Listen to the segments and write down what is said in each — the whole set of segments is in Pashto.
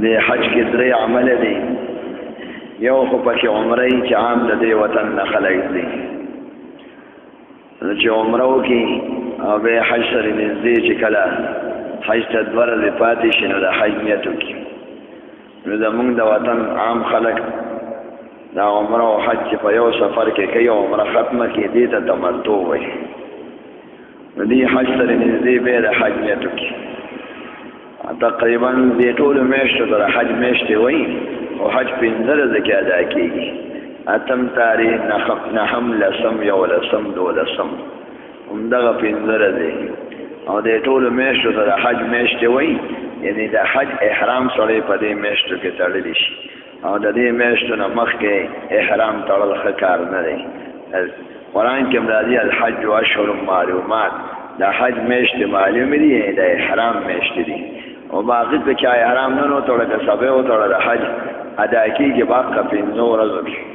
د حج کې درې عمل دي یو خو پکې عمره چې عام د دې وطن نه خلک دي چې عمره وکړي او به حج سره نږدې چې کله حج ته دوه ورځې پاتې شي نو د حج نیت وکړي نو زمونږ د وطن عام خلک دا عمره او حج چې په یو سفر کې کوي عمره ختمه کړي دې ته تمتع وایي نو دې حج سره نږدې به د حج نیت وکړي تقریبا دې ټولو میاشتو ته د حج میاشتې وایي او حج 15 ورځې کې ادا کېږي اتم تاریخ نهم لسم یولسم دولسم همدغه 15 ورځې او دې ټولو میاشتو ته د حج میاشتې وایي یعنی د حج احرام سړی په دې میاشتو کې تړلی شي او د دې میاشتو نه مخکې احرام تړل ښه کار نه دی قرآن کې راځي الحج اشهر معلومات د حج میاشتې معلومې دي د احرام میاشتې دي او باقي په کې احرام نه نو تړل که سبه او تړل د حج ادا کېږي باقي 15 ورځې کې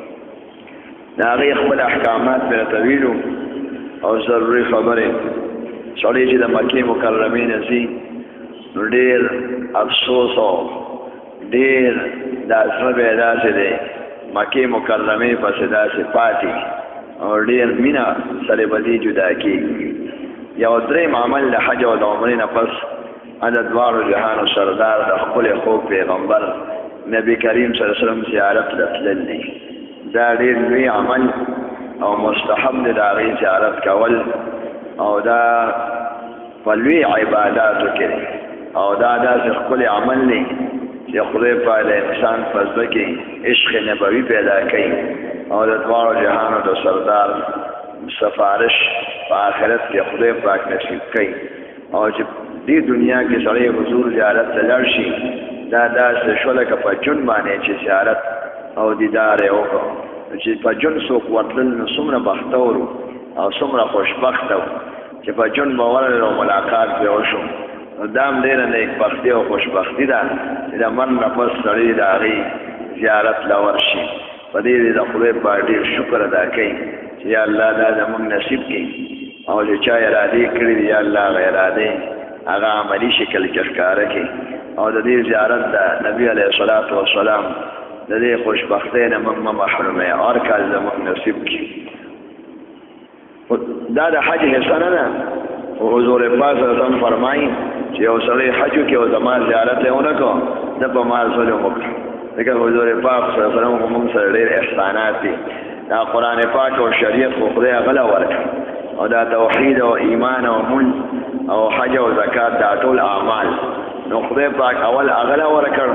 د هغې خپل احکامات پرې طویلو او ضروري خبرې سړی چې د مکې مکرمې نه ځي نو ډېر افسوس او ډېر دا زړه به یې داسې دی مکې مکرمې پسې داسې پاتې او ډېر مینه سره به دې جدا کېږي یو درېیم عمل د حج او د عمرې نه پس د دواړو جهانو سردار د خپل خوږ پیغمبر نبی کریم صلی الله علیه وسلم زیارت ته تلل دی دا ډېر لوی عمل او مستحب دی د هغې زیارت کول او دا په لوی عباداتو کې او دا داسې ښکلی عمل دی چې خدای پاک د انسان په زړه کې عشق نبوي پیدا کوي او د دواړو جهانو د سردار سفارش په آخرت کې خدای پاک نصیب کوي او چې دې دنیا کې سړی حضور زیارت ته لاړ شي دا داسې شو لکه په جون باندې چې زیارت او دیدار یې وکړو چې په جون څوک ورتلل نو څومره بختور او څومره خوشبخته و چې په جون به ورغلل او ملاقات پرې وشو نو دا هم ډېره نیکبختي او خوشبختي ده چې د مرګ نه پس سړی د هغې زیارت له ورشي په دې د خدای پاک ډېر شکر ادا کوي چې یا الله دا زموږ نصیب کړي او چې چا ارادې کړي دي یا الله هغه ارادې هغه عملي شکل کې ښکاره کړي او د دې زیارت د نبي علیه الصلاة والسلام د دې خوشبختۍ نه موږ مه محروموي هر کال زموږ نصیب کړي دا د حج حصه نه ده خو حضور پاک صلی الله علیه وسلم فرمایي چې یو سړی حج وکړي او زما زیارت یې ونه کړو ده په ما ظلم وکړو ځکه حضور پاک صلی الله علیه وسلم خو موږ سره ډېر احسانات دي دا قرآن پاک او شریعت خو خدای هغه له ورکړه او دا توحید او ایمان او مونځ او حج او زکات دا ټول اعمال نو خدای پاک اول هغه له ورکړ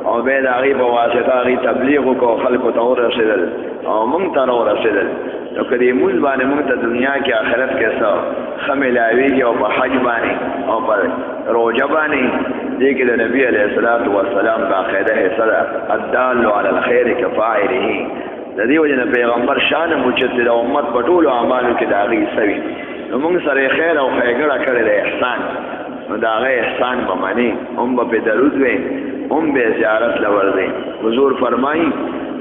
او بیا د هغې په واسطه هغې تبلیغ وکړو خلکو ته ورسېدل او موږ ته راورسېدل نو که دې مونځ باندې موږ ته دنیا کې آخرت کې څه ښه میلاوېږي او په حج باندې او په روژه باندې دې کې د نبي علیه الصلاة والسلام باقاعده حصه ده الدال علی الخیر کفاعله د دې وجه نه پیغمبر شان اوچت دی د امت په ټولو اعمالو کې د هغې حصه وي نو موږ سره یې خیر او ښېګړه کړې ده احسان نو د هغه احسان به منې هم به پې درود وی هم به زیارت له ورځئ حضور فرمایي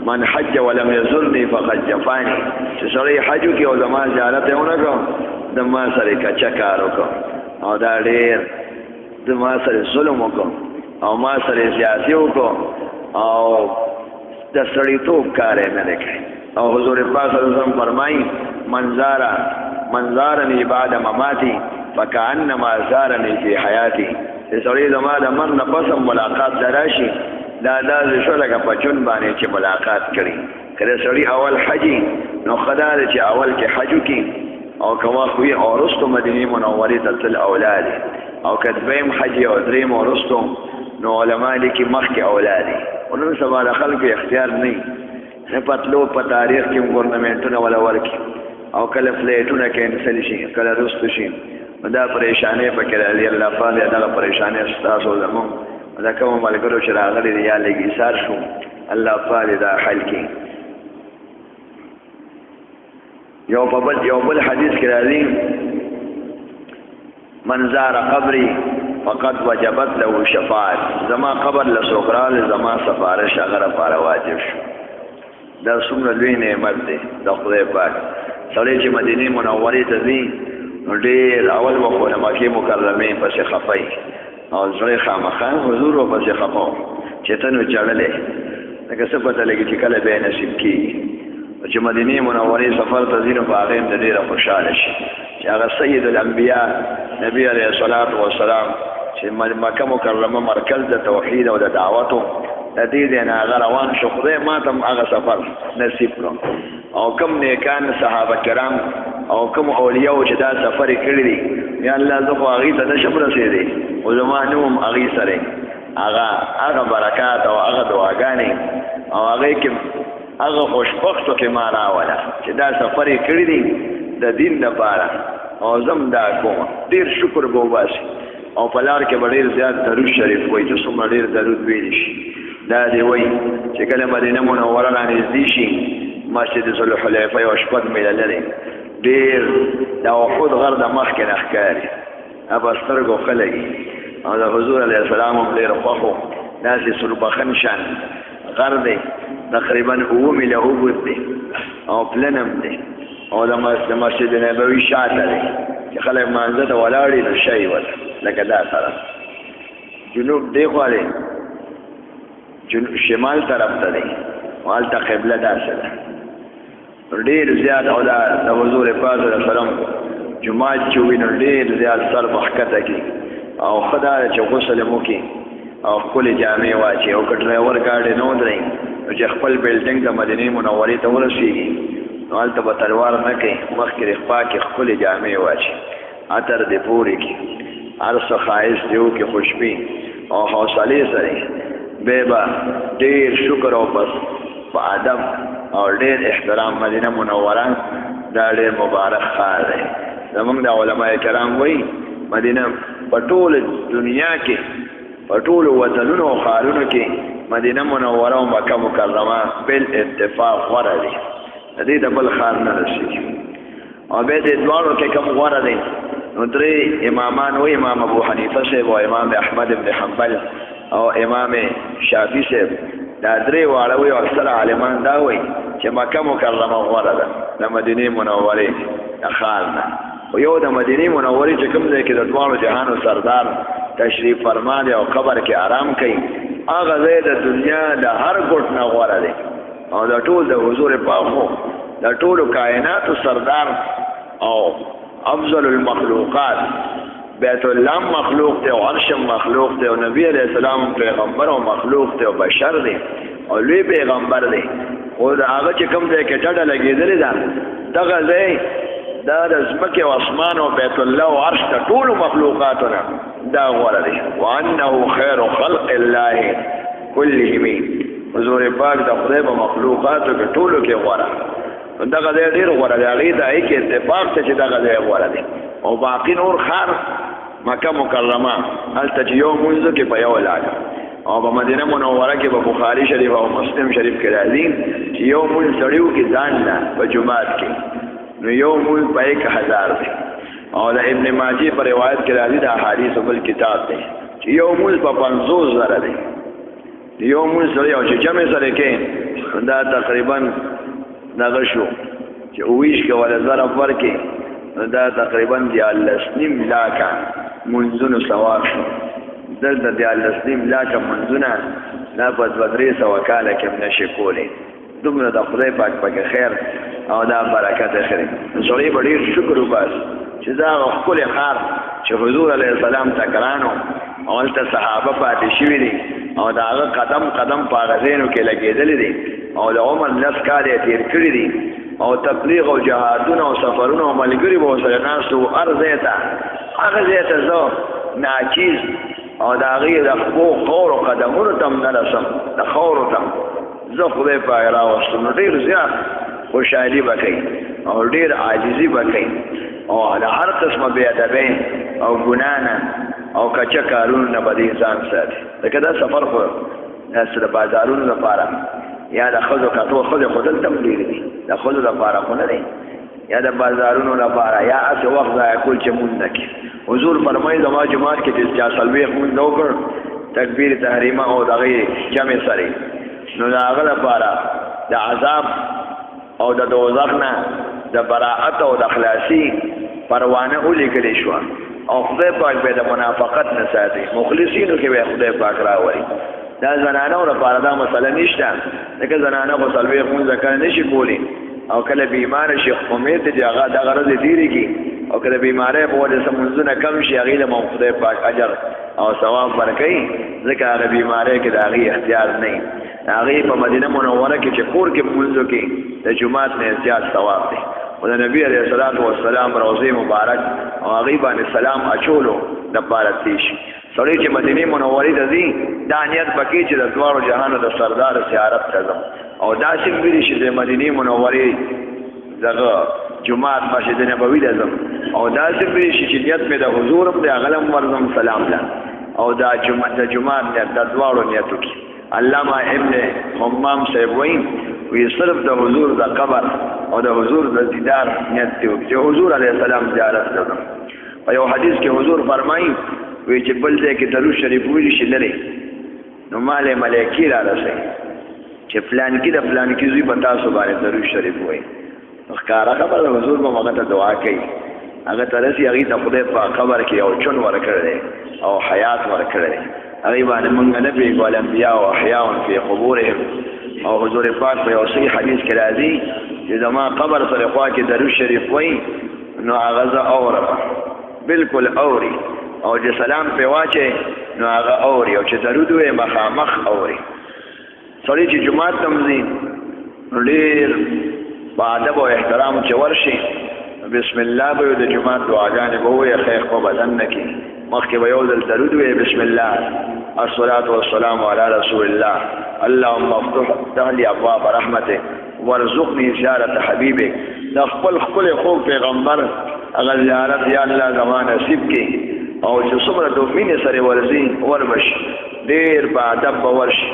من حج ولم یزرني فقد جفانی چې سړی حج وکړي او زما زیارت یې ونه کړو د ما سره یې کچه کار وکړو او دا ډېر د ما سره ظلم وکړو او ما سره یې زیاتي وکړو او د سړیتوب کار یې نه دی کړی او حضور پاک صلی الله علیه وسلم فرمایي من زارني بعد مماتي فكأنما زارني في حياتي چې سړی زما د مرګ نه پس ملاقات ته راشي دا داسې شو لکه په جون باندې چې ملاقات کړي که د سړي اول حجي نو ښه دا دی چې اول کې حج وکړي او که وخت وي او وروستو مدینې منورې ته تل اولاد او که دویم حج او درېیم وروستو نو علما لیکي مخکې اولاد خو نن سبا د خلکو اختیار نه وي نه په تلو په تاریخ کې ګورنمنټونه ولا ورکړي او کله فلیټونه کینسل شي کله رستو شي دا پریشانې پکې راځي الله پاک دغه پریشانې ستاسو زموږ دا کوم ملګرو چې راغلي دي یا لږ ایثار شو الله پاک دا حل کړي یو بل حدیث کې راځي من زار قبري فقد وجبت له شفاعت زما قبر له سوکرال زما سفارش هغه لپاره واجب شو دا څومره لوی نعمت دی د خدای پاک سړی چې مدینې منورې ته ځي نو ډېر اول به خو د مکې مکرمې پسې خفی او زړه خامخا حضور ورپسې خفه چې ته نو چړلې لکه څه پته لګي چې کله به نصیب کېږي چې مدینه منورې سفر ته ځینو په هغې هم د ډېره خوشحاله شي چې هغه سید الانبیا نبی علیه الصلاة والسلام چې مکه مکرمه مرکز د توحید او د دعوتو د دې ځای نه هغه روان شو خدای ما ته هم هغه سفر نصیب کړو او کوم نیکان صحابه کرام او کوم اولیاو چې دا سفر یې کړی دی یا الله زه خو هغې ته نشم رسېدی خو زما نوم هغې سره هغه برکات او هغه دعاګانې او هغې کې هغه خوشبختو کې ما راوله چې دا سفر یې کړی دی د دین دپاره او زم دا کوم ډېر شکر به وباسي او په لار کې به ډېر زیات درود شریف وایي چې څومره ډېر درود ویلی شي دا دی وایي چې کله مدینه منوره رانږدې شي مسجد ذوالحلیفه یو شپږ میله لري ډېر د احد غر د مخکې نه ښکاري په سترګو ښه لګي او د حضور علیه السلام هم ډېر خوښ و داسې سوربخن شان غر دی تقریبا 7 میله اوږد دی او پلن هم دی او د مسجد نبوي شاته دی چې خلک مانځه ته ولاړ نو شی ول لکه دا سره جنوب دی خوا دی شمال طرف ته دی او هلته قبله داسې ده ډېر زیات او د حضور پاک صلی الله علیه وسلم جومات چې وي نو ډېر زیات سر په ښکته کړي او ښه دا ده چې غسل هم وکړي او ښکلې جامې واچي او که ډرایور ګاډي نه ودرئ نو چې خپل بلډینګ د مدینې منورې ته ورسېږي نو هلته به تلوار نه کوي مخکې د خپا کې ښکلې جامې واچي عطر دې پورې کړي هر څه ښایست دې وکړي خوشبي او حوصلې سره بیا به ډېر شکر او بس په ادب او ډېر احترام مدینه منوره دا ډېر مبارک ښار دی زموږ د علما کرام وایي مدینه په ټوله دنیا کې په ټولو وطنونو او ښارونو کې مدینه منوره او مکه مکرمه بالاتفاق غوره دي د دې د بل ښار نه رسېږي او بیا دې دواړو کې کوم غوره دی نو درې امامان وایي امام ابو حنیفه صاحب او امام احمد بن حنبل او امام شافعي صاحب دا درې واړه وایي او اکثره عالمان دا وایي چې مکه مکرمه غوره ده د مدینې منورې د ښار نه خو یو د مدینې منورې چې کوم ځای کې د دواړو جهانو سردار تشریف فرما دی او قبر کې آرام کوي هغه ځای د دنیا د هر ګوټ نه غوره دی او د ټول د حضور پاک د ټولو کائناتو سردار او افضل المخلوقات بیت الله مخلوق دی او عرش مخلوق دی او نبی علیہ السلام پیغمبر او مخلوق دی او بشر دی او لوی پیغمبر دی او د هغه چې کوم ځای کې ډډه لګېدلې ده دغه ځای دا د ځمکې او اسمان او بیت الله او عرش د ټولو مخلوقاتو نه دا غوره دی وانه خیر خلق الله کلهم حضور پاک د خدای په مخلوقاتو کې ټولو کې غوره دغه ځای ډېر غوره دی هغې ته هغې کې اتفاق ته چې دغه ځای غوره دی او باقي نور ښار مکه مکرمه هلته چې یو مونځ کې په یو لاګه او په مدینه منوره کې په بخاري شریف او مسلم شریف کې راځي چې یو مونځ سړی وکړي ځان نه په جومات کې نو یو مونځ په 1000 دی او د ابن ماجه په روایت کې راځي د احادیث بل کتاب دی چې یو مونځ په 500,000 دی یو مونځ سړی او چې جمع سره کې دا تقریبا دغه شو چې 20 کې ولا ضرب ورکې دا تقریبا 13 لاکه منځونو ثواب شو دلته 13 لاکه منځونه دا په 200 کاله کې هم نشي کولی دومره د خدای پاک پکې خیر او دا برکت اخري سړی به ډېر شکر وباسي چې دا ښکلی ښار چې حضور علیه السلام ته ګران او هلته صحابه پاتې شوي دي او د هغه قدم قدم په هغه ځایونو کې لګېدلي دي او د عمر 10 کاله یې تېر کړي دي او تبلیغ او جهادونه او سفرونه او ملګري به ورسره ناست وو هر ځای ته هغه ځای ته زه ناچیز او د هغې د خپو خورو قدمونو ته هم نه رسم د خورو ته زه خدای پاک راوستم نو ډېر زیات خوشحالي به کوي او ډېر عاجزي به کوي او د هر قسمه بېادبۍ او ګناه نه او کچه کارونو نه به دې ځان ساتي لکه دا سفر خو داسې د بازارونو لپاره یا د ښځو کتو ښځې خو دلته هم ډېرې دي د ښځو لپاره خو نه دی یا د بازارونو لپاره یا هسې وخت ضایع کول چې مونځ نه کړي حضور فرمایي زما جومات کې چې چا 40 مونځ نه وکړ تکبیر تحریمه او د هغې جمع سره نو د هغه لپاره د عذاب او د دوزخ نه د براءت او د خلاصي پروانه ولیکلی شوه او خدای پاک به د منافقت نه ساتي مخلصینو کې به خدای پاک راوړي دا زنانو لپاره دا مسله نشته ځکه زنانه خو څلوېښت لمونځه کله نشي کولی او کله بیماره شي امید دی چې هغه دغه ورځې تېرېږي او که د بیمارۍ په وجه څه لمونځونه کم شي هغې له هم خدای پاک اجر او ثواب ورکوي ځکه هغه بیمارۍ کې د هغې اختیار نه وي د هغې په مدینه منوره کې چې کور کې لمونځ وکړي د جومات نه زیات ثواب دی او د نبي علیه الصلاة والسلام روضې مبارک او هغې باندې سلام اچولو دپاره تېر شي سړی چې مدینې منورې ته ځي دا نیت پکې چې د دواړو جهانو د سردار زیارت ته ځم او داسې هم ویلي چې د مدینې منورې دغه جومات مسجد نبوي ته ځم او داسې هم ویلي چې نیت مې د حضور هم دی هغه هم ورځم سلام ته او د جومات نیت د دواړو نیت وکړي علامه ابن حمام صاحب وایي وی صرف د حضور د قبر او د حضور د دیدار نیت دی چې حضور علیه السلام زیارت ته ځم په یو حدیث کې حضور فرمایي وی چې بل ځای کې درود شریف ویلي شي لري نو مال ملایکې را رسوي چې فلانکي د فلانکي زوی په تاسو باندې درود شریف وایي نو ښکاره خبره د حضور به هغه ته دعا کوي هغه ته رسي هغې ته خدای په قبر کې یو چون ورکړی دی او حیات ورکړی دی هغې باندې مونږ نه پوهېږو الانبیاء و احیاء فی قبورهم او حضور پاک په یو صحیح حدیث کې راځي چې زما قبر سره خوا کې درود شریف وایي نو هغه زه اورم بالکل اوري او چې سلام پې واچې نو هغه اوري او چې درود وایي مخامخ اوري سړی چې جومات ته ځي نو ډېر په ادب او احترام چې ورشي بسم الله به د جومات دعاګانې به ووایي خیخ په بدن نه کړي مخکې به یو ځل درود وایي بسم الله الصلاة والسلام علی رسول الله اللهم افتح لي ابواب رحمتك وارزقني زیارت حبیبک د خپل خوږ پیغمبر هغه زیارت یا الله زما نصیب کړي او چې څومره د مینې سره ورځي وربشي ډېر په ادب به ورشي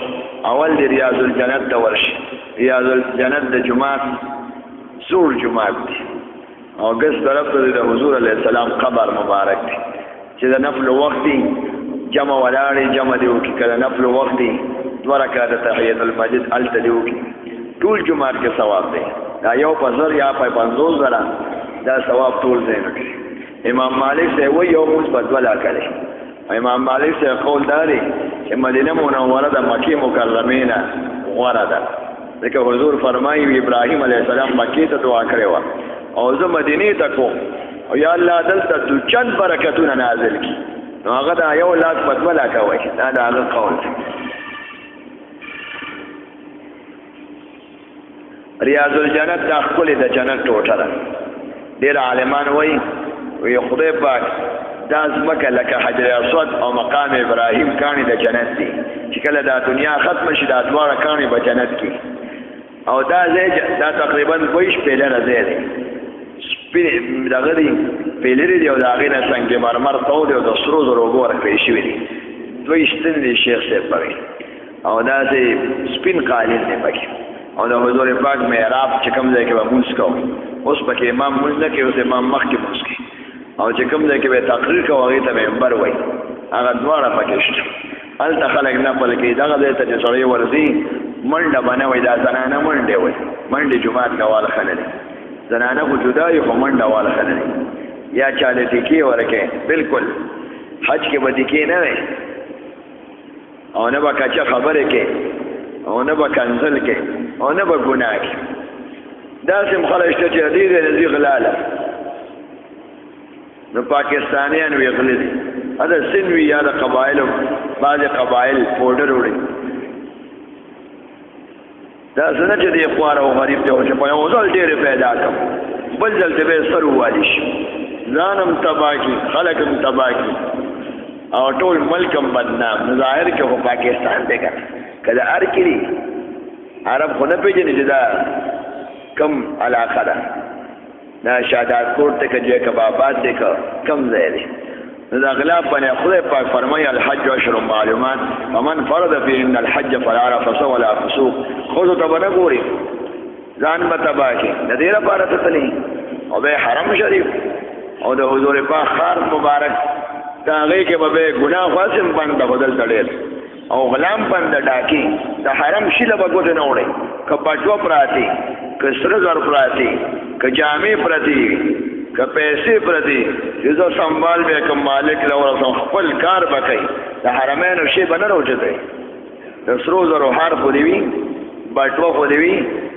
اول د ریاض الجنت ته ورشي ریاض الجنت د جومات زوړ جومات دی او ګس طرف ته د حضور علیه السلام قبر مبارک دی چې د نفل وخت دی جمع ولاړې جمع دی وکړي که د نفل وخت دی 2 رکعاته تحیت المسجد هلته دی وکړي ټول جومات کې ثواب دی دا یو په 1000 یا په 50000 دا ثواب ټول ځای نه کوي امام مالک صاحب وایي یو مونځ په 2 لاکه دی امام مالک صاحب قول دا دی چې مدینه منوره د مکې مکرمې نه غوره ده ځکه حضور فرمایي ابراهیم علیه السلام مکې ته دعا کړې وه او زه مدینې ته کوم او یا الله دلته چند برکتونه نازل کړي نو هغه دا 1 لاک په 2 لاکه وایي دا د هغه قول دی ریاض الجنت دا ښکلې د جنت ټوټه ده ډېر عالمان وایي وی خدای پاک دا ځمکه لکه حجر اسود او مقام ابراهیم کاڼي د جنت دي چې کله دا دنیا ختم شي دا دواړه کاڼي به جنت کې او دا ځای دا تقریبا 2 شپېلره ځای دی دغه دی پیلرې دی او د هغې نه سنګ مرمر تو دی او د سرو زرو اوبه ورکړې شوي دي 2 شتن دي شیخ صاحب پکې او داسې سپین قالین دی پکې او د حضور پاک محراب چې کوم ځای کې به مونځ کوو اوس پکې امام مونځ نه کوي اوس امام مخکې مونځ کوي او چې کوم ځای کې به تقریر کوو هغې ته منبر وایي هغه دواړه پکې شته هلته خلک نفل کوي دغه ځای ته چې سړی ورځي منډه به نه وایي دا زنانه منډې وایي منډې جومات کوال ښه نه دی زنانه خو جدا وي خو منډه وال ښه نه دی یا چاله ټیکې ورکې بالکل حج کې به ټیکې نه وي او نه به کچه خبرې کې او نه به کنزل کې او نه به ګناه کې داسې هم خلک شته چې دې دی نزي غلاله نو پاکستانیان وی غلی دي دا سن وی یا د قبایلو بعضې قبایل پوډر وړي دا څنګه چې دی خوار او غریب دی چې په یو ځل ډېرې پیدا کړم بل ځل ته به سر ووالي شي ځان هم تباه کړي خلک هم تباه کړي او ټول ملک هم بدنام نو ظاهر کې خو پاکستان دی که که د هر کلي عرب خو نه پېژني چې دا کم علاقه ده دا شاداد کوټ دی که جیکب آباد دی که کم ځای دی نو دا غلاف باندې خدای پاک فرمایي الحج اشهر معلومات ومن فرض فيهن الحج فلا رفث ولا فسوق ښځو ته به نه ګوري ځان به تباه کړي د دې لپاره ته تلي او به حرم شریف او د حضور پاک ښار مبارک د هغې کې به ګناه خو هسې هم بند ده خو دلته ډېر او غلام بند ده ډاکي د حرم شیله به ګوتې نه وړئ که بټوه پراتې که سره زر پراتې که جامې پرتې که پیسې پرتې چې زه سنبال به کوم مالک له ورسم خپل کار به کوي د حرمینو شی به نه راوچتئ د سرو زرو هار خو دی وي بټوه خو دی وي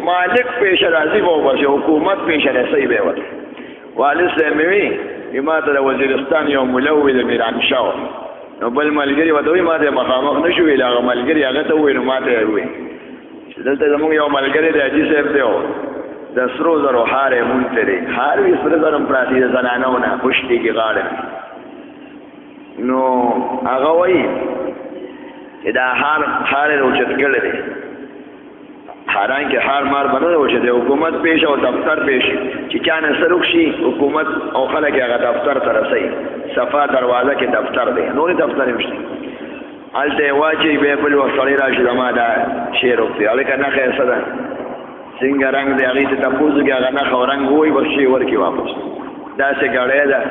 مالک پیش راځي به وباسي حکومت پیش رسوي به وته والد صاحب مې وي ما ته د وزیرستان یو ملوي د میرانشاه نو بل ملګري ورته وایي ما ته مخامخ نه شو ویل هغه ملګري هغه ته ووایي نو ما ته وایي چې دلته زموږ یو ملګری دی حاجي صاحب دی د سرو زرو هار یې مونته دی هار وي سره زر هم پراتې د زنانو نه پشتې کې غاړه نو هغه وایي چې دا هار یې اوچت کړی دی حالان کې هار مار بنه و چې د حکومت پیش او دفتر پیش چې چانه سرک شي حکومت او خلک هغه دفتر ته رسي صفا دروازه کې دفتر دی نور دفتر هم شي الته واچي به بل وسړی راشي زما دا شعر وکړي الکه نه خیسه ده څنګه رنگ دی هغه ته تاسو کې هغه نه خورنګ وای ورشي ورکی واپس دا څه غړې ده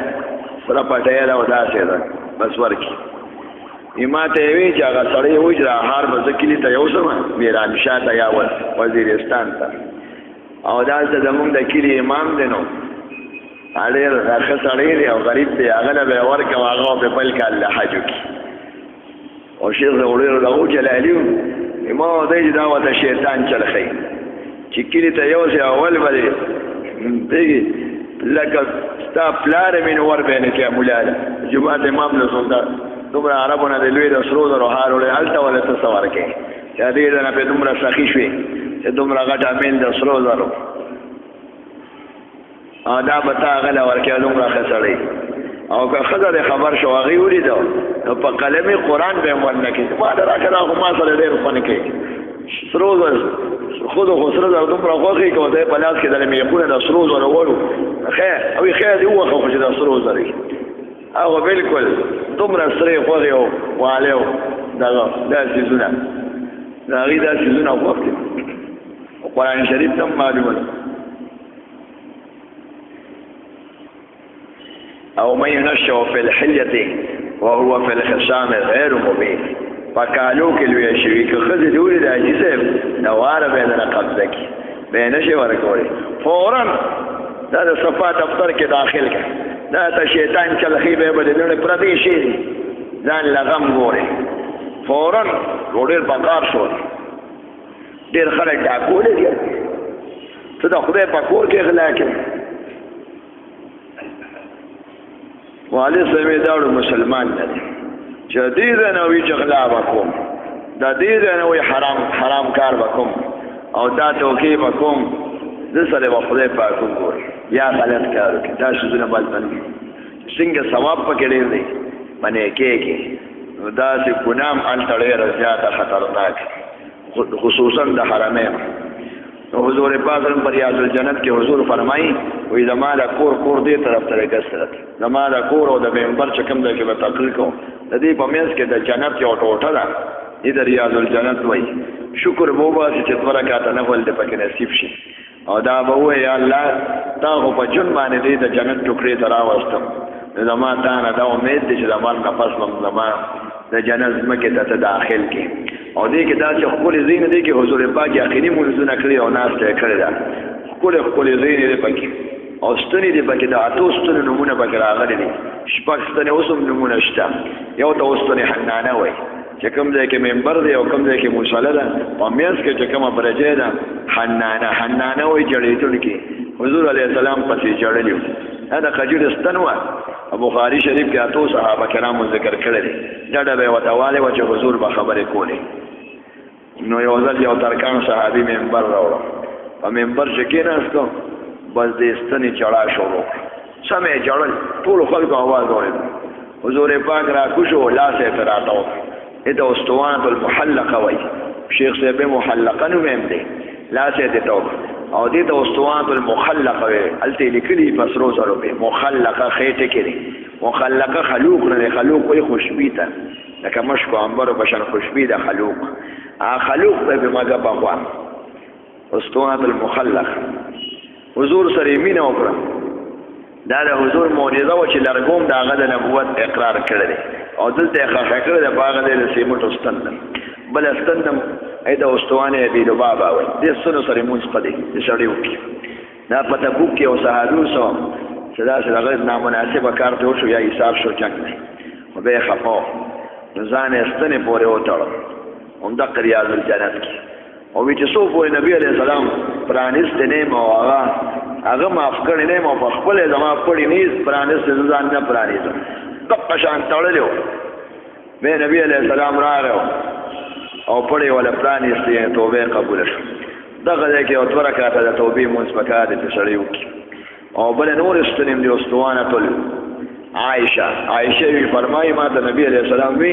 سره پټه ده او دا څه ده بس ورکی ما ته وی چې هغه سړی وای چې هار به ځکلی ته یو سم میرانشاه ته یا وزیرستان ته او دا زمونږ د کلی امام دی نو اړیر راخه سړی دی او غریب دی هغه له ورکه هغه په بل کال حج کی او شیخ زوړو له جلالیو ما دې دا وته شیطان چلخی چې کلی ته یو ځای اول باندې دیږي لکه ستا پلار مين ور بینه کې مولانا جمعه امام له سنت دومره عربونه د لوی د سرو زرو هار وړي هلته ولې ته سوار کې چې دې نه په دومره سخی شوي چې دومره غټه امین د سرو زرو دا به تا هغه ورکې دومره خسړی او که خزر خبر شو هغې ولیدو نو په قلمي قرآن به هم ورنه کړي ما ته راکړه خو ما سره ډېر خوند کوي سرو زر خودو خو سره زر دومره خوښې که ورته په لاس کې د میخونه د سرو زرو وړو خیر او خیر دې ووښه خو چې د سرو زر هغه بالکل دومره سرې خوږې او والې او دغه دا څیزونه د هغې دا څیزونه خوښ دي قرآن شریف ته هم معلومه ده او من ينشأ في الحلية وهو في الخصام غير مبين پکالو کې لوی شوي که ښځې دې ولید حاجي صاحب نواره به یې دنه قبضه کړي به یې نشي ورکولی فورا دا د صفا دفتر کې داخل کړه دا ته شیطان چلخي به یې به د لوڼې پردې شي ځان له غم ګورې فورا ډېر پکار شول ډېر خلک ډاکولې دي ته د خدای په کور کې غلا کوې والد صاحب یې دا مسلمان نه دی چې دې ځای نه وي چې غلا به کوم دا دې ځای نه وي حرام کار به کوم او دا توکې به کوم زه سره به خدای پاک وګوري یا غلط کار وکړي دا څیزونه باید بند څنګه ثواب پکې ډېر دی منې کېږي نو داسې ګناه هم هلته ډېره زیاته خطرناک خصوصا د حرمین حضور پاک په ریاض الجنت کې حضور فرمایي وایي زما د کور دې طرف ته رګسترت زما د کور او د ممبر چې کوم ځای کې به تقریر کوم د دې په منځ کې د جنت یو ټوټه ده دې د ریاض الجنت وایي شکر به وباسي چې 2 رکعاته نفل دې پکې نصیب شي او دا به وایي یا الله تا خو په جون باندې دې د جنت ټوکرې ته راوستم نو زما تا نه دا امید دی چې زما نفس هم زما د جنت ځمکې ته داخل کړي او دې کې دا چې ښکلې ځای نه دی کې حضور پاک یقیني مونځونه کړي او ناسته یې کړې ده ښکلې ځای نه دی پکې او ستنې دې پکې د 8 ستنو نومونه پکې راغلي دي 6 ستنې اوس هم نومونه شته یو ته اوس ستنې حنانه وایي چې کوم ځای کې ممبر دی او کوم ځای کې مصلی ده په منځ کې چې کومه برجه ده حنانه وایي جړېدونکي حضور علیه السلام پسې جړلي دا د خجور ستن وه بخاري شریف کې 8 صحابه کرامو ذکر کړی دی ډډه به یې ورته والی وه چې حضور به خبرې کولې نو یو ځل یو ترکان صحابي ممبر راوړه په ممبر چې کېناستو بس د ستنې چړا شروع سم یې جړل ټولو خلکو اواز اورېد حضور پاک راکوش و لاس یې ترې راته وکړ دې ته اسطوانة المحلقه وایي شیخ صاحب محلقه نوم یې دی لاس یې دې ته وکړ او دې ته اسطوانة المخلقه وایي هلته یې لیکلي په سرو زرو پې مخلقه خېټې کې دی مخلقه خلوق نه دی خلوق وایي خوشبي ته لکه مشکو عنبرو په شان خوشبي ده خلوق خلوق ته به مګه بخوا اسطوانة المخلق حضور سره مینه وکړه دا د حضور معجزه و چې لرګوم د هغه د نبوت اقرار کړی دی او دلته یې ښخ کړی دی په هغه دی د سیمټو ستن بل ستن ای د استوانې ابي لبابه وایي دې ستنو سره مونځ په دی د سړی وکړي دا په تبوک کې یو صحابي وسو چې داسې د هغه نامناسبه کار ته وشو یا حساب شو جنګ دی نو به یې خفه نو ځان یې ستنې پورې وتړه هم دغه ریاض الجنت کې او وی چې څو پورې نبی علیہ السلام پرانست نه او هغه معاف کړی نه او په خپل زما پړی نه پرانست ځان نه پرانیست دغه شان تړلو به نبی علیہ السلام راغو او پړی ولا پرانست توبه قبول شو دغه کې او تر کاته د توبې مونږ پکاره ته سړیو او بل نور استنیم دی استوانه تل عائشه وی فرمایي ما ته نبی علیہ السلام وی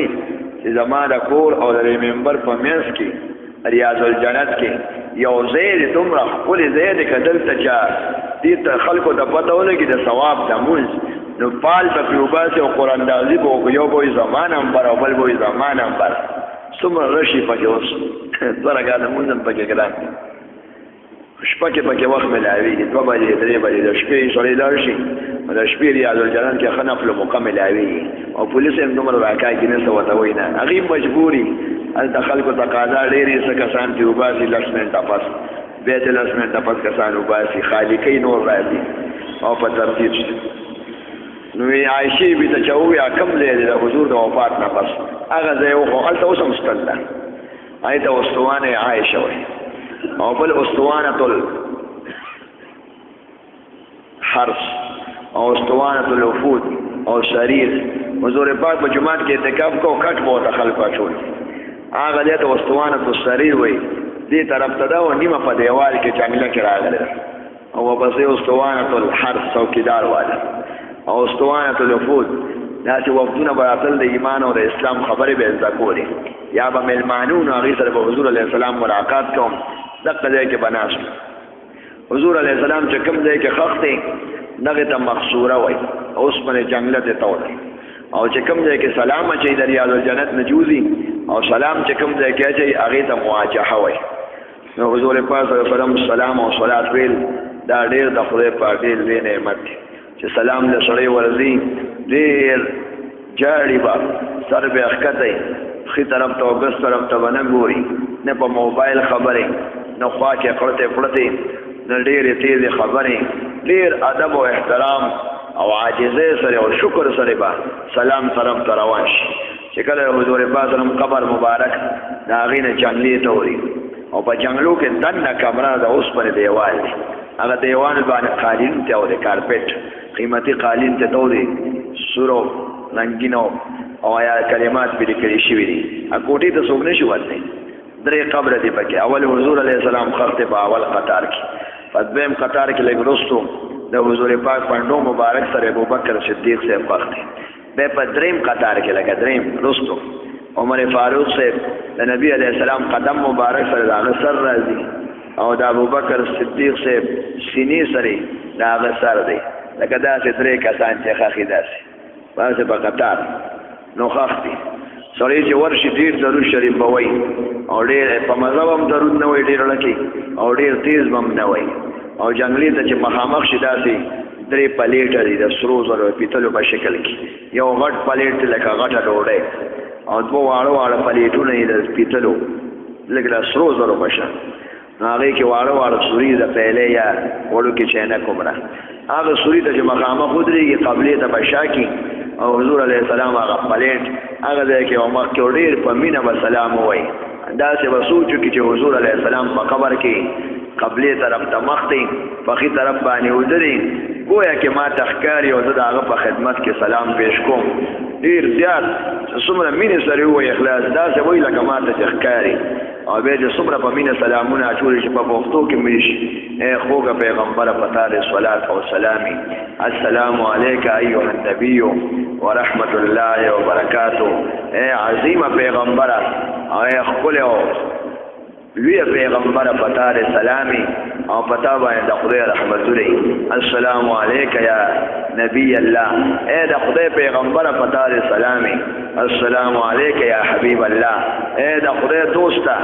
چې زما د کور او د منبر په منځ کې ریاض الجنت کې یو زید تمره خپل زید کدل ته چا دې ته خلکو د پته ولګي د ثواب د مونږ نو پال په پیوباسه او قران دازي بو یو بو زمانم بر او بل بو زمانم بر څومره رشي پکې اوس ورګه د مونږ پکې ګلان شپه کې پکې وخت ملاوي 2 بجې 3 بجې د شپې سړی لاړ شي د شپې ریاض الجنت کې خنفل مکمل اوي او پولیس هم دومره راکای کې نه سوته وینا هغه مجبوري ال دخل کو تقاضا ډېری څه کسان چې وباسي لسمن تپاس بیت لسمن تپاس کسان وباسي خالقي نور راځي او په ترتیب نو عائشه به ته چوي کم لري د حضور د وفات نه پس هغه ځای خو الته اوس مستند ایت واستوانه عائشه وي او بل اسطوانه الحرس او اسطوانه الوفود او شریر حضور پاک په جمعات کې اعتکاف کو کټ بو دخل پاتول هغه دې ته اسطوانه الشریر وای دې طرف ته دا و نیمه په دیوال کې جنگله کې راغله او په اسطوانه الحرس څوکیدار واله او اسطوانه الوفود دا چې وفتونه براتل د ایمان او د اسلام خبره به زکوري یا به ملمانون هغه سره به حضور علیه السلام ملاقات کوم دغه ځای کې بناس حضور علیه السلام چې کوم ځای کې خښته دغه ته مخصوره وای اوس باندې جنگله ته تور او چې کوم ځای کې سلام اچي د ریاض الجنت نجوزي او سلام چې کوم ځای کې اچي هغه ته مواجهه وای نو حضور پاک صلی الله علیه وسلم سلام او صلوات ویل دا ډېر د خدای په ډېر لوی نعمت چې سلام له سړی ورزي ډېر جاړي با سر به اخکته خي طرف ته او بس طرف ته ونه ګوري نه په موبایل خبره نه خوا کې پړته نه ډېرې تیزې خبرې ډېر ادب او احترام او عاجزه سره او شکر سره با سلام طرف ته روان شي چې کله حضور پاک سلام قبر مبارک دا غینه جنگلی ته وری او په جنگلو کې دنه کمره د اوس پر دیوال دی هغه دیوال باندې قالین ته او د کارپټ قیمتي قالین ته دوی سورو رنگینو او یا کلمات به لیکل شوی دي ا کوټې ته څوک نشي وځي درې قبر دی پکې اول حضور علیه السلام خرته په اول قطار کې پدویم قطار کې لګرستو د حضور پاک پاندو مبارک سره ابوبکر صدیق سے وخت به په دریم قطار کې لګا دریم رستو عمر فاروق سے د نبی علیہ السلام قدم مبارک سره د سر راځي او د ابوبکر صدیق سے سینې سره د سر دی لکه دا چې درې کسان چې خاخي داسي واسه په قطار نو خاختي سړی چې ورشي ډیر درود شریف بوي او ډیر په مذهب هم درود نه وي ډیر لکه او ډیر تیز هم نه وي او جنگلی ته چې مخامخ شي داسي درې پلیټ لري د سرو زرو پیتلو په شکل کې یو غټ پلیټ لکه غټه ډوډۍ او دوه واړه پلیټونه د پیتلو لکه د سرو زرو په شان هغه کې واړه سوري د پهلې یا وړو کې چینه کومره هغه سوري ته چې مخامخ ودرېږي قبلې ته بشاکي او حضور علیه السلام هغه پلیټ هغه ځای کې عمر کې ډېر په مینه به سلام وایي داسې به سوچو کې چې حضور علیه السلام په قبر کې قبلې طرف ته مخ دی پخې طرف باندې ودرې گویا کې ما تخکاري او زه د هغه په خدمت کې سلام پیش کوم ډېر زیات څومره مینې سره ووایي اخلاص داسې وایي لکه ما ته تخکاري او بیا چې څومره په مینه سلامونه اچولي چې په پښتو کې مړي شي ای خوږه پیغمبره په تا دې صلات او سلامي السلام علیک ایها النبی ورحمت الله وبرکاته ای عظیمه پیغمبره او ای ښکلې او لوی پیغمبر پتا دې سلامي او پتا باندې د خدای رحمت لري السلام علیک یا نبی الله اے د خدای پیغمبر پتا دې سلامي السلام علیک یا حبیب الله اے د خدای دوستا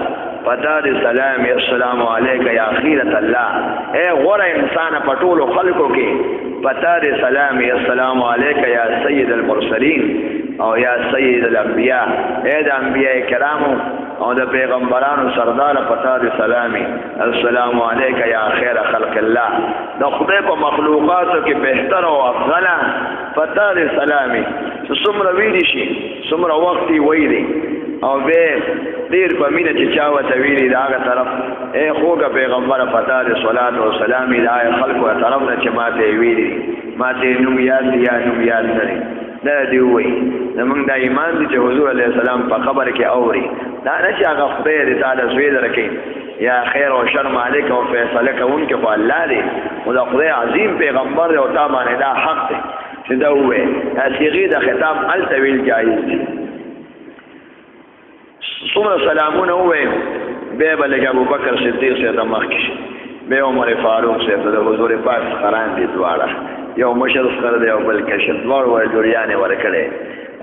پتا دې سلامي السلام علیک یا خیرت الله اے غره انسان پټولو خلقو کې پتا دې سلامي السلام علیک یا سید المرسلین او یا سید الانبیاء اے د انبیاء کرامو او د پیغمبرانو سردار پتا دې سلامي السلام علیک یا خیر خلق الله د خدای په مخلوقاتو کې بهتر او افضل پتا دې سلامي څومره ویلی شي څومره وخت وی دی او به ډیر په مینه چې چا ورته ویلي د هغه طرف ای خوږه پیغمبره پتا دې صلات او سلام د خلکو طرف نه چې ما ته ویلي ما ته نوم یاد دی یا نوم یاد نه دی دا دی وایي زمونږ دا ایمان دی چې حضور علیه السلام په خبر کې اوري دا نه چې هغه خدای دې تا د سوی درکړي یا خیر او شر مالک او فیصله کوونکی خو الله دی او دا خدای عظیم پیغمبر دی او تا باندې دا حق دی چې دا وایي صيغې د خطاب هلته ویل جایز دي څومره سلامونه ووایي بیا به لږ ابوبکر صدیق صاحب ته مخکې شي بیا عمر فاروق صاحب ته د حضور پاک څخه دي دواړه یو مشر څخه دی او بل کشر دواړه ورجوړیانې ورکړی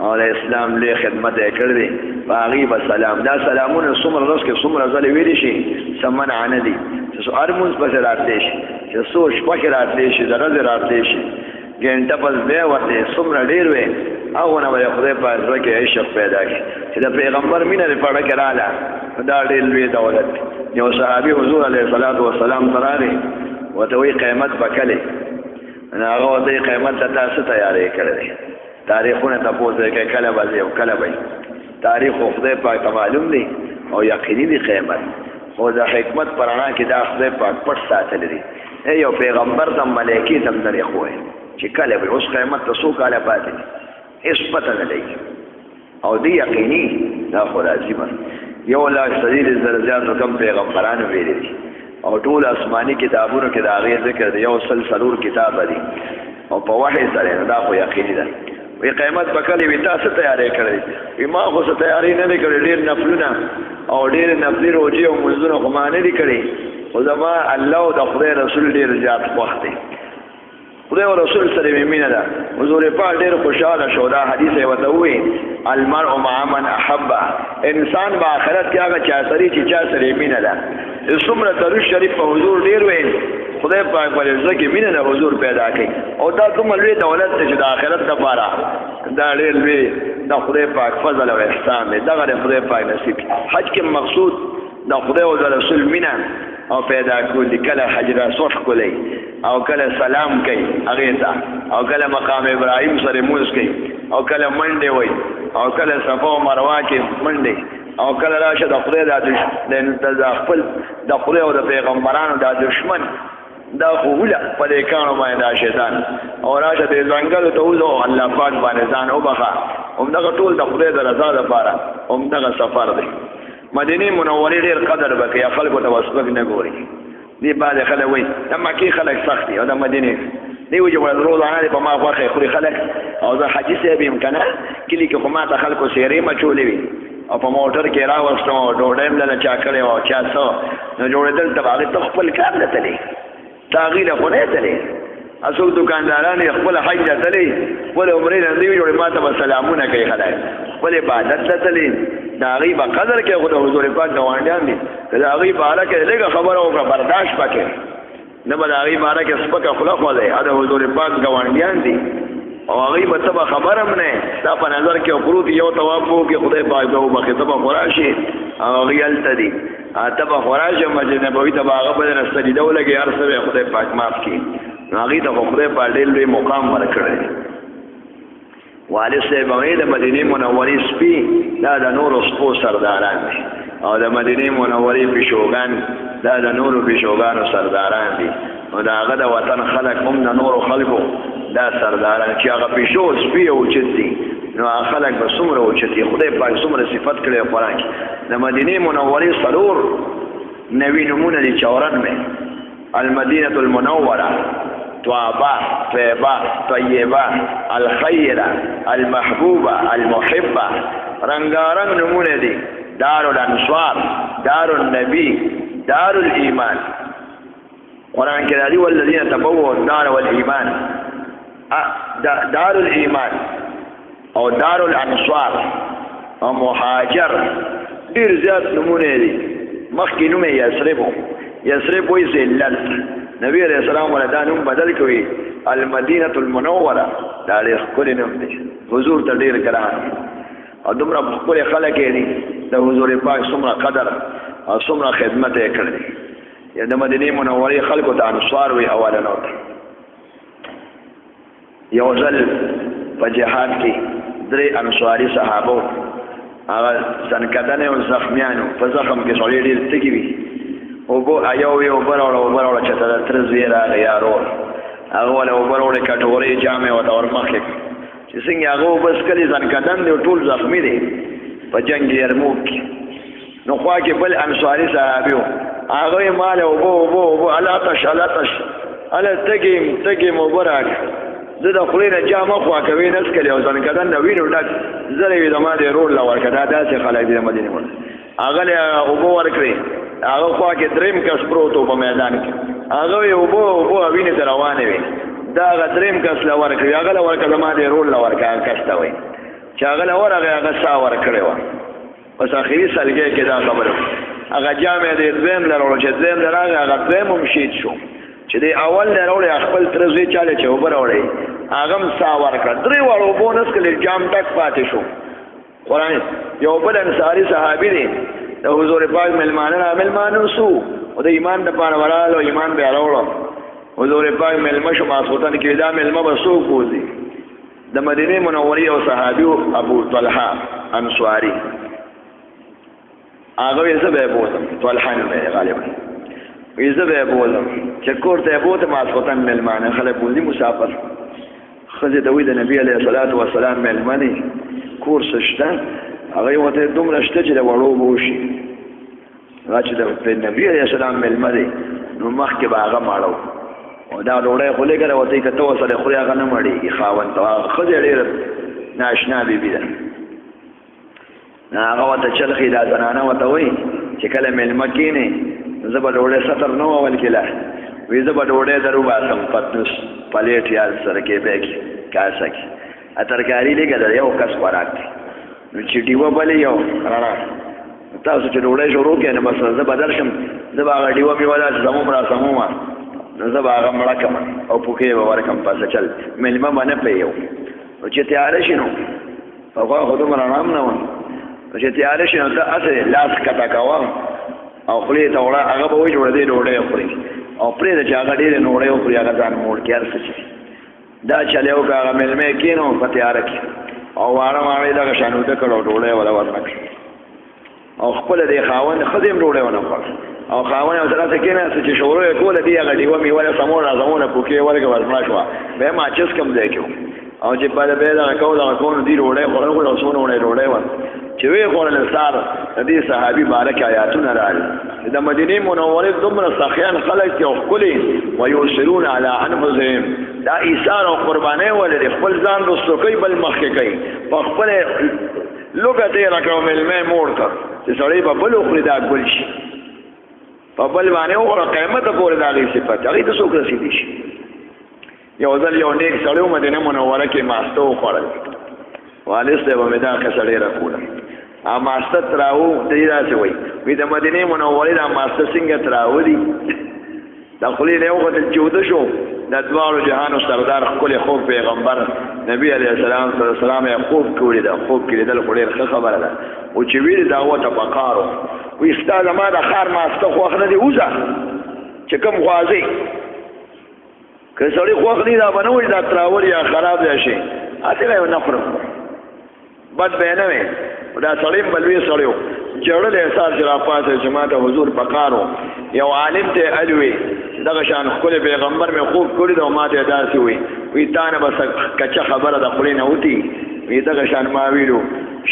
او د اسلام لوی خدمت یې کړی دی په هغې به سلام دا سلامونه څومره ورځ کې څومره ځلې ویلی شي څه منع نه دي چې څو هر لمونځ پسې راتلی شي چې څو شپه کې راتلی شي د ورځې راتلی شي ګنټه پس بیا ورته څومره ډېر وی هغونه به خدای په زړه کې عشق پیدا کړي چې د پیغمبر مینه دې په زړه کې راغله دا ډېر لوی دولت یو صحابي حضور علیه الصلاة والسلام ته راغی ورته وایي قیامت به کلې هغه ورته قیامت ته تا څه تیاری کړی دی تاریخونه تپوس کوي کله به ځي او کله به تاریخ خو خدای پاک ته معلوم دی او یقیني دی قیامت خو د حکمت په رڼا کې دا خدای پاک پټ ساتلی دی یو پیغمبر ته ملایکې ته هم تاریخ وایي چې کله به اوس قیامت ته څو کاله پاتې دي هېڅ پته نه لګي او دی یقیني دا خو لازمه یو لاک سدیر زر زیاتو کم پیغمبرانو ویلي دي او ټول آسماني کتابونو کې د هغې ذکر دی یو سل څلور کتابه دي او په وحی سره دا خو یقیني ده وی قیامت به کلې وي تا څه تیاری کړی وي ما خو څه تیاری نه دی کړی ډېر نفلونه او ډېر نفلي روجې او مونځونه خو ما نه دي کړي خو زما الله او د خدای رسول ډېر زیات خوښ دی خدای او رسول سره مې مینه ده حضور پاک ډېر خوشحاله شو دا حدیث یې ورته ووایي المرء مع من احبه انسان به آخرت کې هغه چا سره چې چا سره مینه ده څومره درود شریف په حضور ډېر ویل خدای پاک په زړه کې مینه د حضور پیدا کوي او دا دومره لوی دولت دی چې د آخرت لپاره دا ډېر لوی د خدای پاک فضل او احسان دی دغه د خدای پاک نصیب حج کې مقصود د خدای او د رسول مینه او پیدا کول دي کله حجر اسود کولی او کله سلام کوي هغې ته او کله مقام ابراهیم سره مونځ کوي او کله منډې وایي او کله صفا او مروه کې منډې او کله راشه د خدای د خپل د خدای او د پیغمبرانو د دشمن دا خو وله په دې کاڼو باندې دا شیطان او راشه دې ځنګلو ته وځو الله پاک باندې ځان وبخه همدغه ټول د خدای د رضا دپاره همدغه سفر دی مدینې منورې ډېر قدر به کوي خلکو ته وسپک نه ګوري دې بعضې خلک وایي د مکې خلک سخت دي او د مدینې دی وایي چې روزانه دې په ما خوښې خوري خلک او زه حاجي صاحب یم که نه کلي کې خو ما ته خلکو سیرې مچولې وي او په موټر کې راوستم او ډوډۍ هم دله چا کړې وه او چا څه نو جوړېدل ته به هغې ته خپل کار نه تلې ته هغې له خو نه تلې څوک دکانداران یې خپل حج ته تلې خپل عمرې نه دی جوړې ما ته به سلامونه کوي خلک خپل عبادت ته تلې د هغې به قدر کوي خو د حضور پاک ګاونډیان دي که د هغې باره کې لږه خبره وکړه برداشت به کوي نه به د هغې باره کې سپکه خوله خوځئ د حضور پاک ګاونډیان دي او هغې به ته به خبر هم نه ستا په نظر کې پروت یو طواف وکړي خدای پاک به وبخي ته به خو راشي او هغې هلته دي ته به خو راشي مسجد نبوي ته به هغه به درنه سجده ولګي هر څه به خدای پاک معاف کړي نو هغې ته خو خدای پاک ډېر لوی مقام ورکړی والد صاحب هغې د مدینې منورې سپي دا د نورو سپو سرداران دي او د مدینې منورې پیشوګان دا د نورو پیشوګانو سرداران دي نو د هغه د وطن خلک هم د نورو خلکو دا سرداران چې هغه پیشو سپي اوچت دي نو هغه خلک به څومره اوچت دي خدای پاک څومره صفت کړی قرآن کې د مدینې منورې څلور نوي نومونه دي 94 المدینة المنوره طابة طيبة طيبة الخيرة المحبوبة المحبة رنگارنگ نمونه دي دار الانصار دار النبي دار الإيمان قرآن كده دي والذين تبووا الدار والإيمان دار الإيمان او دار الانصار او مهاجر دير زیات نمونه دي مخی نمه یسرب وی زلت نبی علیہ السلام ولدا نوم بدل کوي المدینة المنوره دا ډېر ښکلی نوم دی حضور ته ډېر ګران او دومره ښکلي خلک یې دي د حضور پاک څومره قدر او څومره خدمت یې کړی یا د مدینې منورې خلکو ته انصار وي اولنو ته یو ځل په جهاد کې 3 انصاري صحابو هغه ځنکدنې او زخمیانو په زخم کې سړی ډېر تږي وي اوبه یو اوبه راوړه چې ته تر زوی راغی یارو هغه ولا اوبه راوړې کټورې جامې ورته ورمخې چې څنګه هغه اوبه څکلي ځنکدن دی ټول زخمي دی په جنګ یرموک کې نو خوا کې بل انصاري صحابي و هغه یې مال اوبه الاتش اله تږي اوبه راکړه زه د خولې نه جامه خوا کوي نه څکلې او ځنکدن نه وینو ډک زه یې زما د رول له ورکړه دا داسې خلک دي د مدینې مول هغه له اوبه ورکړې هغه خوا کې دریم کس پروت و په میدان کې هغه یې اوبه وینې ته روانې وي دا هغه دریم کس له ورکړې هغه له ورکړه زما د رول له ورکړه هغه کس ته وایي چې هغه له ورغې هغه ساه ورکړې وه بس اخري سلګۍ کې دا خبره هغه جامې د دویم له راوړو چې دویم له راغی هغه دویم هم شهید شو چې د اول له راوړې خپل تره زوی چاله چې اوبه راوړی هغه هم ساه ورکړه درې واړه اوبه نه څکلې جام ډک پاتې شو قرآن یو بل انصاري صحابي دی د حضور پاک مېلمانه سو او د ایمان دپاره ولاړ او ایمان بیا راوړه حضور پاک مېلمه شو ماسخوتن کې دا مېلمه به څوک وځي د مدینې منورې او صحابي ابو طلحه انصاري هغه یې زه به یې بوتم طلحه نومې غالبا وی زه به یې بولم چې کور ته یې بوتم ماسخوتن مېلمانه خلک بولي مسافر ښځې ته وایي د نبي علیه الصلاة وسلام مېلمه دی کور څه شته هغه یې ورته دومره شته چې د وړو به وشي هغه چې د نبي علیه السلام مېلمه دی نو مخکې به هغه ماړه او دا ډوډۍ خو لږه راوتی که ته ورسره خورې هغه نه مړېږي خاوند ته ښځې ډېره ناشنا بیبي ده هغه ورته چلخي دا زنانه ورته وایي چې کله مېلمه کښېنې زه به ډوډۍ ستر نه اول کې لا وی زه به ډوډۍ در وباسم پتنوس پلیټ یا سره کې بیا کې کاسه کې ترکاري لږه ده یو کس خوراک دی نو چې ډیوه بلې یو رڼا تاسو چې ډوډۍ شروع کړئ نو بس زه به درشم زه به هغه ډیوه مې وداسې زموم را سمومه نو زه به هغه مړه کړم او پوکې به ورکړم پسه چل مېلمه به نه پرېږو نو چې تیاره شي نو هغه خو دومره رڼا هم نه وه نو چې تیاره شي نو ته هسې لاس کته کوه او خولې ته وړه هغه به وایي جوړه دی ډوډۍ خوري او پرېږده چې هغه ډېرې نوړۍ وخوري هغه ځان موړ کړي هر څه چې دا چلی وکړه هغه مېلمه یې کېنو په تیاره کې او واړه ماړه یې دغه شان وده کړ او ډوډۍ وله ورنه کړه او خپله دې خاوند ښځې هم ډوډۍ ونه خوړه او خاوند یې ورته داسې کېناسته چې شورو یې کوله دې هغه ډیوه مې وله سمون را زمونه پوکې یې ورکړه ورمړه شوه بیا یې ماچس کم ځای کې او چې بعد بیا دغه کو دغه کو نو دې ډوډۍ خوړل او څونه وړی ډوډۍ وه چې ویې خوړل سار د دې صحابي بارک آیاتونه راغلي د مدینې منورې دومره سخیان خلک دي او ښکلي ویؤثرون علی انفسهم دا ایثار او قربانۍ ولري خپل ځان رسو کوي بل مخکې کوي په خپلې لوږه تېره کړه او مېلمه یې موړ کړ چې سړی به بل وخوري دا ګل شي په بل باندې وخوره قیامته پورې د هغې صفت هغې ته څوک رسېدی شي یو ځل یو نیک سړی و مدینه منوره کې ماسته وخوړل والد صاحب مې دا قصه ډېره کوله ماسته تراو دې داسې وایي وایي د مدینې منورې دا ماسته څنګه تراودي د خولې نه یې وکتل چې وده شو د دواړو جهانو سردار ښکلی خوب پیغمبر نبي علیه السلام یې خوب کې ولیده خوب کې لیدل خو ډېر ښه خبره ده او چې ویلې دا ورته پکار و وایي ستا زما د ښار ماسته خوښ نه دي وځه چې کوم خوا ځې که سړی خوښ نه دا به نه وایي دا تراول یا خراب یا شي هسې به یې نه خورم بد به یې نه وی دا سړی هم به لوی سړی و جړل احساس چې راپاڅی چې ما ته حضور پکار و یو عالم ته یې الوي دغه شان ښکلی پیغمبر مې خوب کړي ده او ما ته یې داسې وي وایي تا نه به کچه خبره د خولې نه وتي وایي دغه شان ما ویلو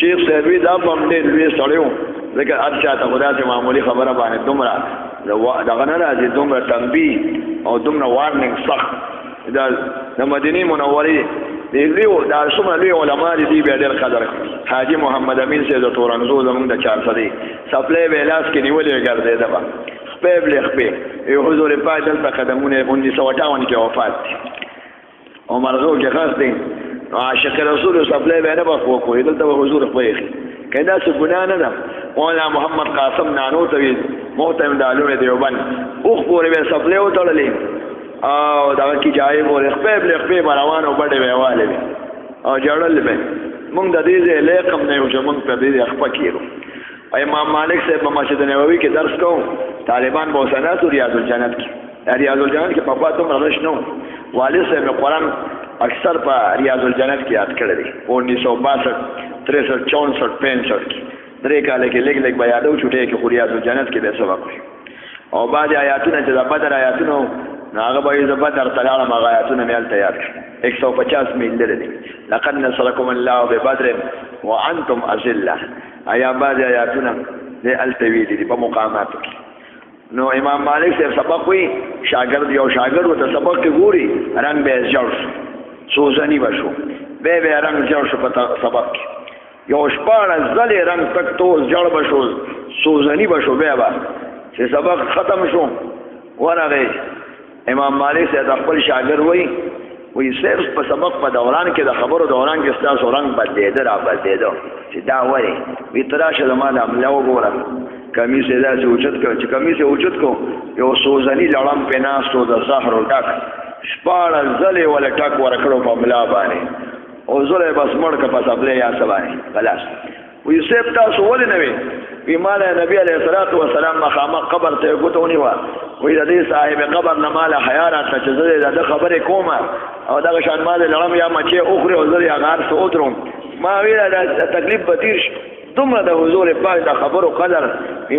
شیخ صاحب وي دا به هم ډېر لوی سړی و ځکه هر چا ته خو داسې معمولي خبره باندې دومره دغه نه راځي دومره تنبیه او دومره وارننګ سخت د مدینې منورې دا څومره لوی علما دي دوی بیا ډېر قدر حاجي محمد امین صاحب د تورنزو زموږ د 400 څپلی به یې لاس کې نیولې ګرځېده به خپې بلې خپې حضور پاک دلته قدمونه 1958 کې وفات دي او مرغو کې خاص دی عاشق رسول څپلی به یې نه به وکړي دلته به حضور خپې که داسې ګناه نه ده مولانا محمد قاسم نانو ته وي محترم د علوم دیوبند اوښ پورې به یې څپلی وتړلې او دغه کې جای پورې خپې بلې خپې به روان او بډې به یې والې وي او جړل به مونږ د دې ځای لیقم نه یو چې مونږ په دې ځای خپه کېږو امام مالک صاحب په مسجد نبوي کې درس کوم طالبان به اوسه ناست ریاض الجنت کې ریاض الجنت کې په خوا دومره رش نه والد صاحب قرآن اکثر په ریاض الجنت کې یاد کړی دی 1962 63 64 65 کې درې کال کې لګ لګ بیا یادو چټه کې ریاض الجنت کې به سبق وي او بعد آیاتونه چې د بدر آیاتونه هغه به د بدر تعالی ما آیاتونه مې تیار 150 میل لري لقد نصركم الله ببدر وانتم اذله آیا بعد آیاتونه د التوی دي په مقاماتو کې نو امام مالک صاحب سبق وی شاګرد یو شاګرد وته سبق کې ګوري رنگ به جوړ سوزنی بشو به رنگ جوړ شو په سبق کې یو شپاړه ځلې رنگ تک تو جوړ بشو سوزنی بشو به چې سبق ختم شو ورغه امام مالک صاحب خپل شاګرد وی صرف په سبق په دوران کې د خبرو دوران کې ستاسو رنگ بدلیده را بدلیده چې دا وایي وی تراشه د ما د عمله وګوره کمیس یې داسې اوچت کړ چې کمیس یې اوچت کو یو سوزنی لړم پې ناستو د سحر ټک شپاړه ځلې ولا ټک ورکړو په ملا باندې او زړه بس مړ که په سبلې یا سبانه خلاص وی سیب تاسو ولې نه وي وی مال نبی علیه الصلاۃ والسلام مخامخ قبر ته ګوتونی و وی د دې صاحب قبر نه مال حیارات چې زه د خبرې کومه او دا شان مال لړم یا مچې اوخره او زه یا غار سو ودروم ما ویل دا تکلیف بتیر دومره د حضور پاک د خبرو قدر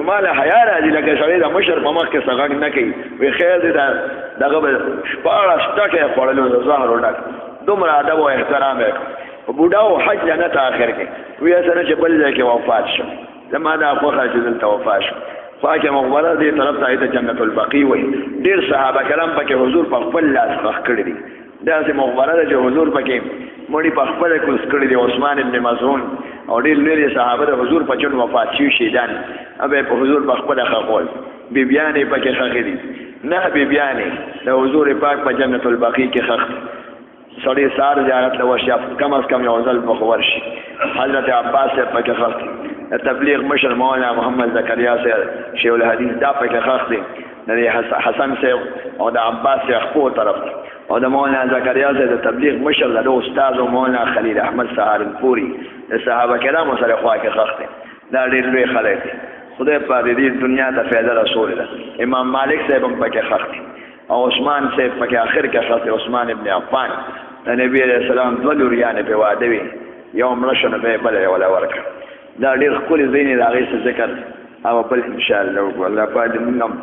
مال حیا راځي لکه سړی د مشر په مخ کې څنګه نه کوي وی خیر دې دغه شپاړه سټکه خورلو د ظاهر ډک دومره ادب او احترام وکړ بوډاو حج جنت اخر کې وی سره چې بل ځای کې وفات شو لما دا خوخه چې دلته وفات شو خواکه مغبره دې طرف ته ایت جنت البقیع وی ډیر صحابه کرام پکې حضور په خپل لاس خخ کړی دي داسې مغبره ده چې حضور پکې مړي په خپل کوس کړی دي عثمان ابن مظعون او ډیر لري صحابه د حضور په چون وفات شي شهیدان ابه په حضور په خپل خخول بیبیانې پکې خخې دي نه بیبیانې د حضور پاک په جنت البقیع کې خخ سړی سار زیارت له وشي کم از کم یو ځل مخور شي حضرت عباس پکې خخ تبلیغ مشر مولانا محمد زکریا سے شیخ الحدیث دا پکې خخ دي د حسن سے او د عباس سے خپل طرف او د مولانا زکریا سے د تبلیغ مشر د استاد مولانا خلیل احمد سهارنپوری د صحابه کرامو سره خوا کې خخ دي دا ډېر لوی خلک دي خدای په دې دنیا ته فایده رسول ده امام مالک صاحب هم پکې خخ دي او عثمان صاحب پکې اخر کې خخ دي عثمان ابن عفان د نبی علیہ السلام دوه لوریانې په واده وي یو مړشنه به بل ولا ورکړه دا ډېر ښکلي ځینې د هغې څه ذکر او بل انشاءالله وکړو الله پاک دې موږ هم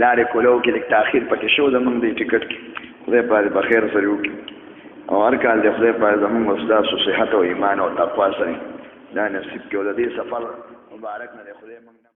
لارې کولو کې لږ تاخیر پکې شو زموږ د ټکټ کې خدای پاک دې په خیر سره وکړي او هر کال دې خدای پاک زموږ ستاسو صحت او ایمان او تقوا سره دا نصیب کړي او د دې سفر مبارک نه دې خدای موږ